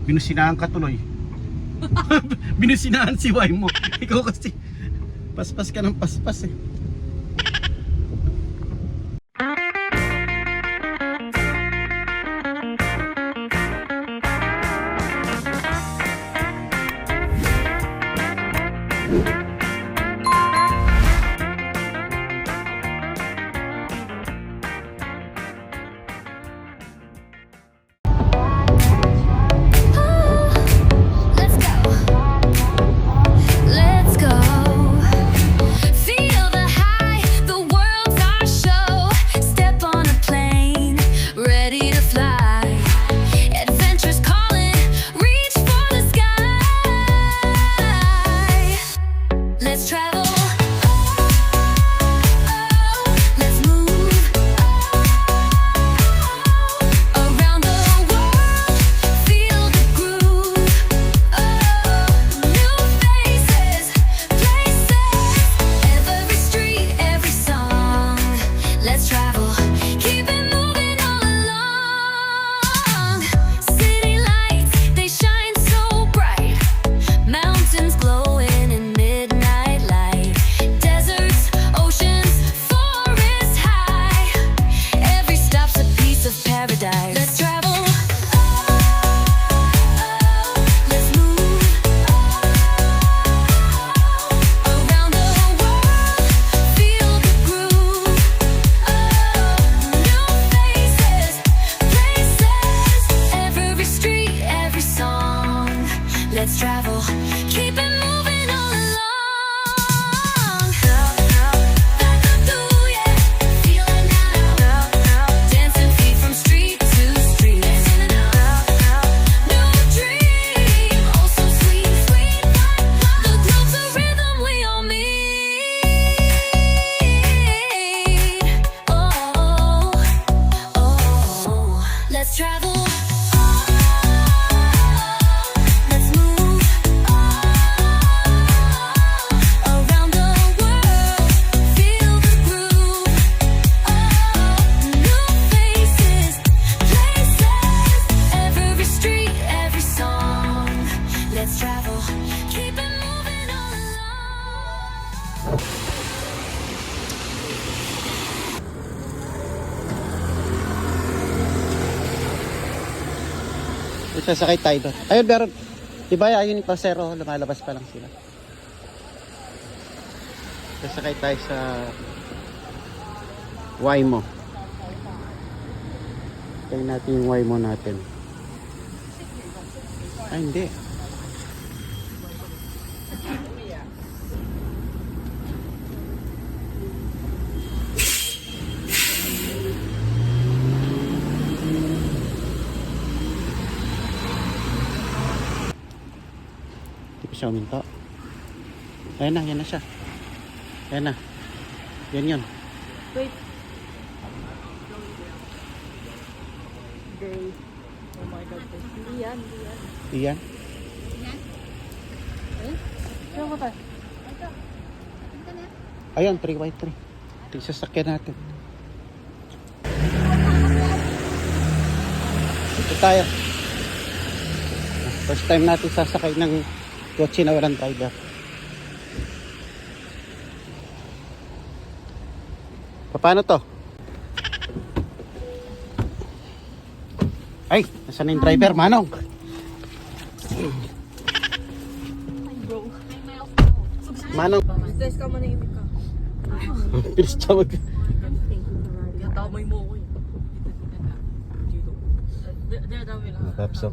Binusinahan ka tuloy. Binusinahan si Y mo. Ikaw kasi paspas ka ng paspas eh. Let's travel, keep it moving all along. Feeling now, dancing feet from street to street. New dream, oh so sweet, sweet. The groove's a rhythm we all need. Oh, oh, let's travel. Let's travel, keep it moving all along. Sasakay tayo doon. Ayun, meron. Diba ayun yung pasero, lumalabas pa lang sila. Sasakay tayo sa Waymo. Tayo natin yung Waymo natin. Ay, hindi. Hindi pa siya uminto. Ayan na siya. Ayan na. Yan yun. Wait. Day. Oh my God. Hindi yan. Iyan. Sino ba tayo? Ayun, 3x3. Ito yung sasakyan natin. Ito tayo. First time natin sasakay ng kotse na walang driver. Paano to? Ay, nasaan na yung driver, Manong? Manong. Stress ka, manahimik ka. Bilis siya mag... Yatamay mo ko eh. Dito. Dami lang. Kapso.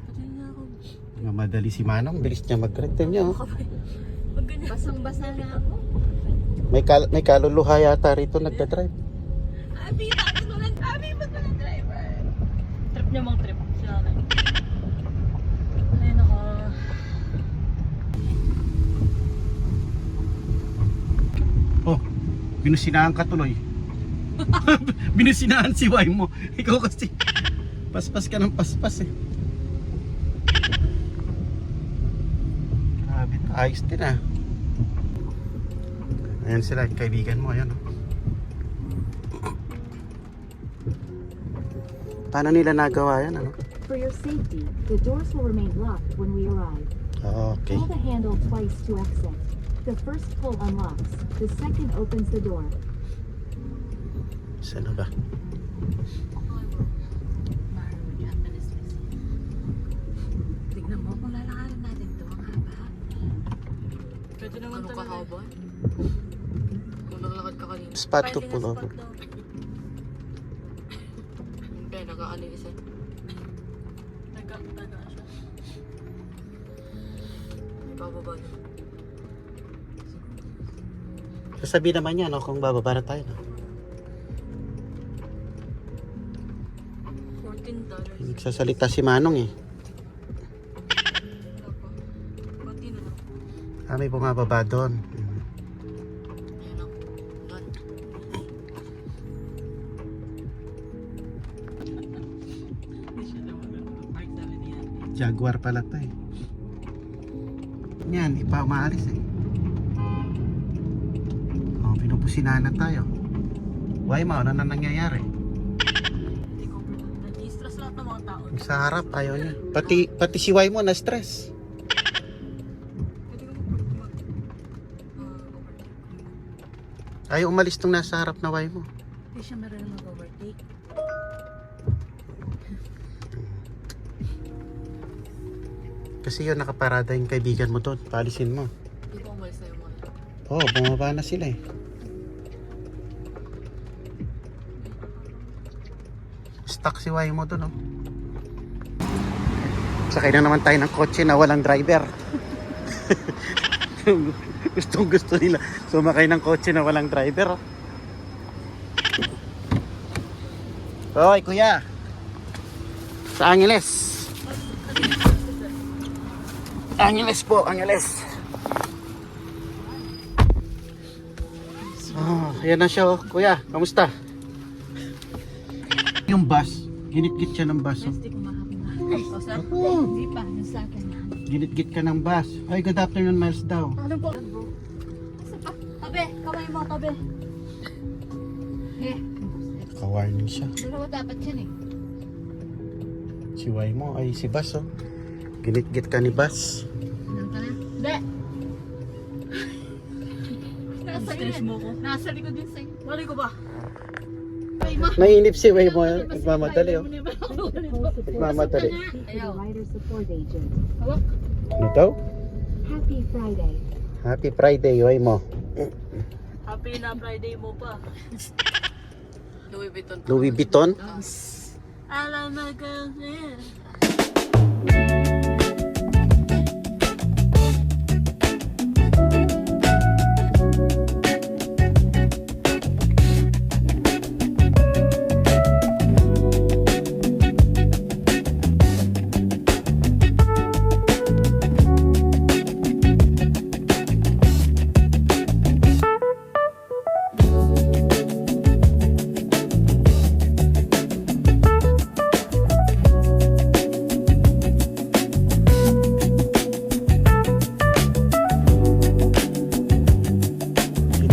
Pati na ako. Madali si Manong. Bilis niya mag-return niya. Oh. Pag ganyan. Basang-basa na ako. May kaluluha yata rito nagdadrive. Abi, bakit mo lang? Abi, ba't mo lang driver? Trip niya mang trip. Sila na. Ayun ako. Oh, binusinahan ka tuloy. Binusinahan si Y mo. Ikaw kasi paspas ka ng paspas eh. Grabe, ayos din ah. Ayan sila, yung kaibigan mo, ayan oh. Paano nila nagawa yan, ano? For your safety, the doors will remain locked when we arrive. Okay. Pull the handle twice to exit. The first pull unlocks. The second opens the door. Saan na ba? Tignan mo kung lalakarin natin ito. Ang haba. Pwede naman Ano talaga. kahaba? Kung naglakad ka kanina. Spot to Pwede pull na over. spot daw. Hindi, nag-aano yung isa. Nagkakataga siya. Bababa niya. Sasabihin naman niya, no, kung bababa na tayo, no? $14. Nagsasalita si Manong, eh. Konti na lang. Ah, may bumababa doon. Ayan ang doon. Hindi siya naman park namin niya. Jaguar pala to, eh. Yan, ipa umaalis, eh. Oh, pinupusinahan na tayo. Why, ma? Ano na nangyayari? Hindi ko nag-i-stress lahat ng mga tao. Yung sa harap, ayaw niya. Pati si Why mo na-stress. Pwede ko mag-overtake. Ayaw umalis tong nasa harap na Why mo. Hindi siya marunong mag-overtake. Kasi yun, nakaparada yung kaibigan mo doon. Paalisin mo. Hindi pa umalis na yung mga yan. Oo, bumaba na sila, eh. Stuck si Why mo doon, oh. Sakay na naman tayo ng kotse na walang driver. Gustong gusto nila sumakay ng kotse na walang driver, oh. Hoy, kuya. Sa Angeles. Angeles po, Angeles. Oh, ayan na siya, oh. Kuya, kamusta? Yung bus, ginit-git siya ng bus, oh. Hindi ko makakita. O, sir? Oh, Hindi pa. Yung sa akin. ginit-git ka ng bus. Ay, good afternoon, Miles daw. Ano po? Asa pa? Tabi. Kamay mo, tabi. Eh. Ka-warning siya. Dalawa dapat yan eh. Si Why mo, ay si Bus, oh. Ginit-git ka ni Bus. Ano ka na? Hindi. Nasa iyo mo ko. Nasa likod din sa'yo. Mali ko ba? Ay, ma. Nainip si Why mo, nagmamadali, oh. Nagmamadali. The rider support agent. Hawak. Ano daw? Happy Friday. Happy Friday, Why mo. Happy na Friday mo pa. Louis Vuitton. Louis Vuitton. Alam na kasi.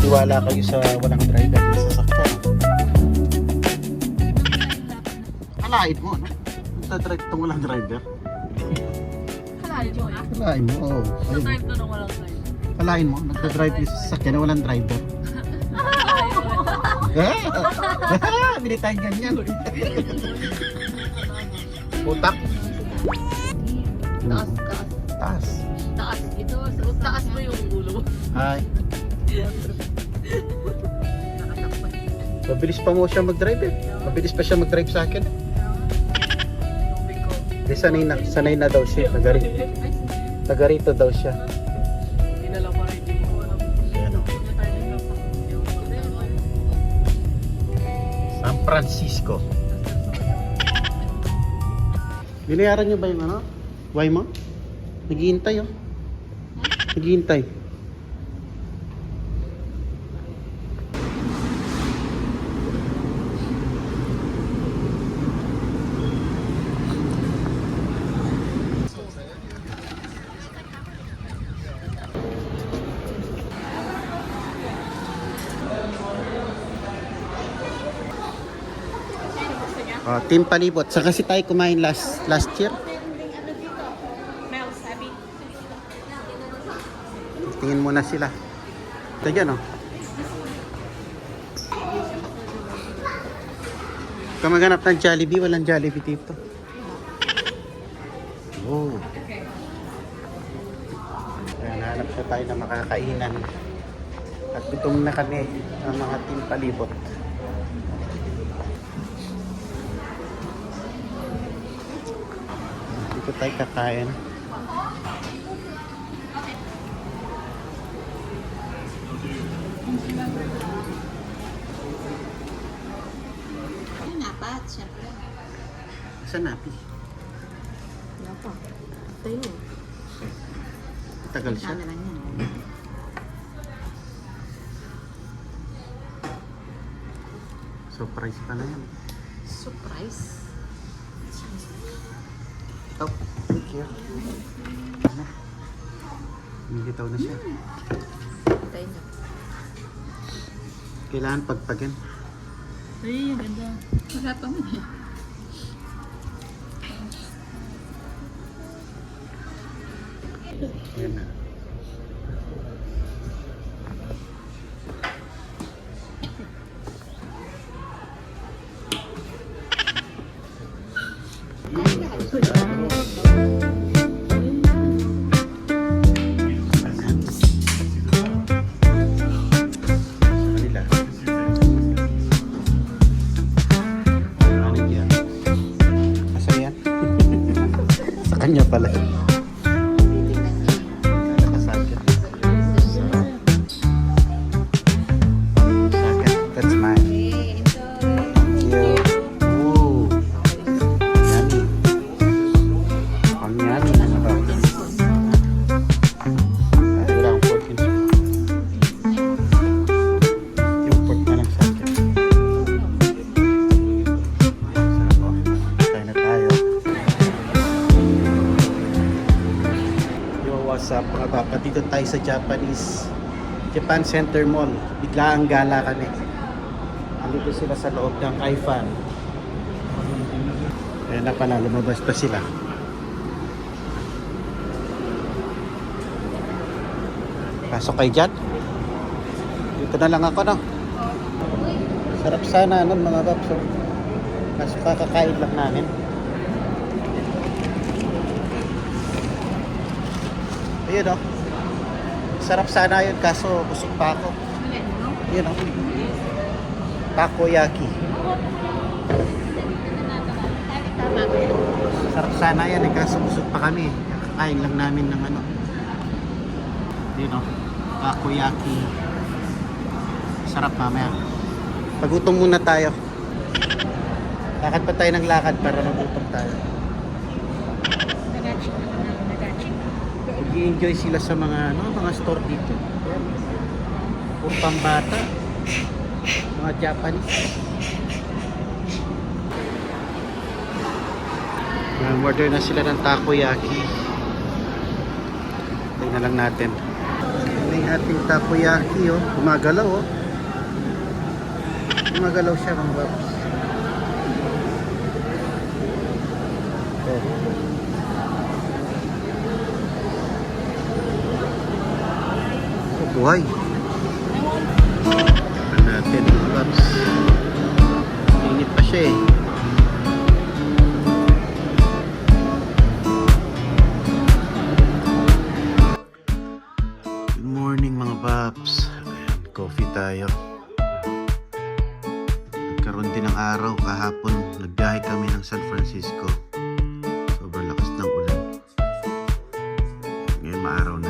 Wala kayo sa walang driver na sasakyan. Kalain mo, no? Nagdadrive itong walang driver. Kalahin mo ah. Kalain mo, oo. Sa Ayun. time to nung walang time. Kalain mo, nagdadrive yung sasakyan na walang driver. Bilitan ganyan. Putak. Taas, taas. Taas. Taas. Ito, taas mo yung ulo mo. Ay, Nakatakpan. mabilis pa mo siya mag-drive, eh. Mabilis pa siya mag-drive sa akin. Tubig ko. Eh, sanay na daw siya. Taga-rito daw siya. Hindi na lang para hindi mo alam. Ayan, oh. Hindi tayo naglapak. San Francisco. Binayaran niyo ba yung ano? Why mo? Naghihintay, oh. Naghihintay. Oh, Team Palibot. Saan kasi tayo kumain last year? Mel, sabi. Tingin muna sila. Ito dyan, oh. Kung maghanap ng Jollibee, walang Jollibee dito. Oh. Ayan, hanap na tayo ng makakainan. At gutom na kami ng mga Team Palibot. Dito tayo kakain. Dapat, syempre. Saan napi? Ano po? Tayo. Tagal siya. lang yan. Surprise pa na yan. Surprise. Oh, thank you. Ano? Bitaw na siya. Tayo na. Kailangan pagpagin. Ay, ang ganda. Wala pa mo eh. Ayan na. Kanila. Ano yan? Asa yan? Sa kanya pala. Nakasakit. Sakit. That's mine. Thank you. Ooh. Yummy. Ang yummy. Ano ba? Ay, wala akong pork yun. Yung pork na lang sa akin. Sarap oh. Kain na tayo. Yo, what's up mga papa? Dito tayo sa Japan Center Mall. Bigla ang gala kami. Andito sila sa loob ng iFan. Ayan na pala, lumabas pa sila. Pasok kayo dyan. Dito na lang ako, no? Sarap sana nun mga paps. Oh. Kaso kakakain lang namin. Ayun, oh. Sarap sana yun, kaso busog pa ako. Yun, oh. Takoyaki. Sarap sana yan, eh, kaso busog pa kami. Kakain lang namin ng ano. Yun, oh. Takoyaki. Sarap mamaya. Pagutom muna tayo. Lakad pa tayo ng lakad para magutom tayo. Nag-i-enjoy sila sa mga mga store dito. Ayan. Puro pambata. Mga Japanese. Order na sila ng takoyaki. Tingnan na lang natin. May ating takoyaki, oh. Gumagalaw, oh. Gumagalaw siya, mga babs. Oh. Buhay. Tignan natin, mga babs. Init pa siya, eh. Good morning, mga babs. Ayan, coffee tayo. Nagkaroon din ng araw kahapon. Nagbiyahe kami ng San Francisco. Sobrang lakas ng ulan. Ngayon maaraw na.